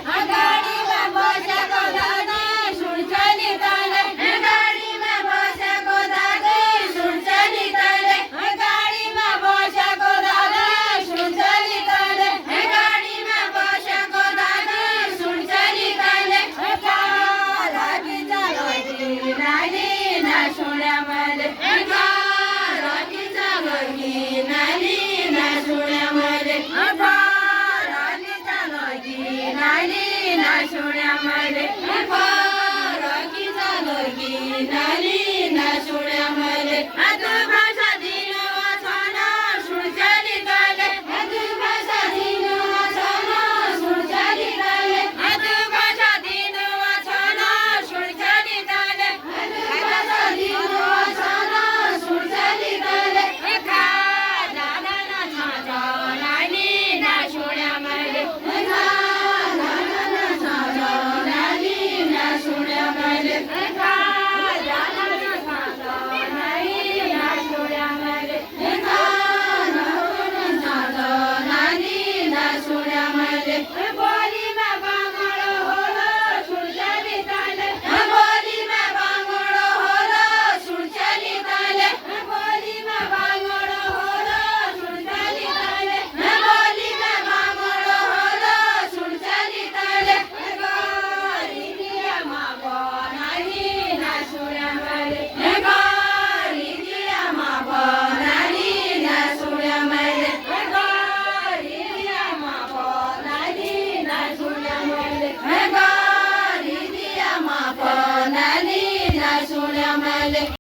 गाड़ी में बसे को दादी सुन चली तले गाड़ी में बसे को दादी सुन चली तले गाड़ी में बसे को दादी सुन चली तले गाड़ी में बसे को दादी सुन चली तले राखी चलो नानी ना सुने मले राखी चलो नानी ना सुने मले राखी चलो नानी ना सुने मले राखी चलो नानी ना सुने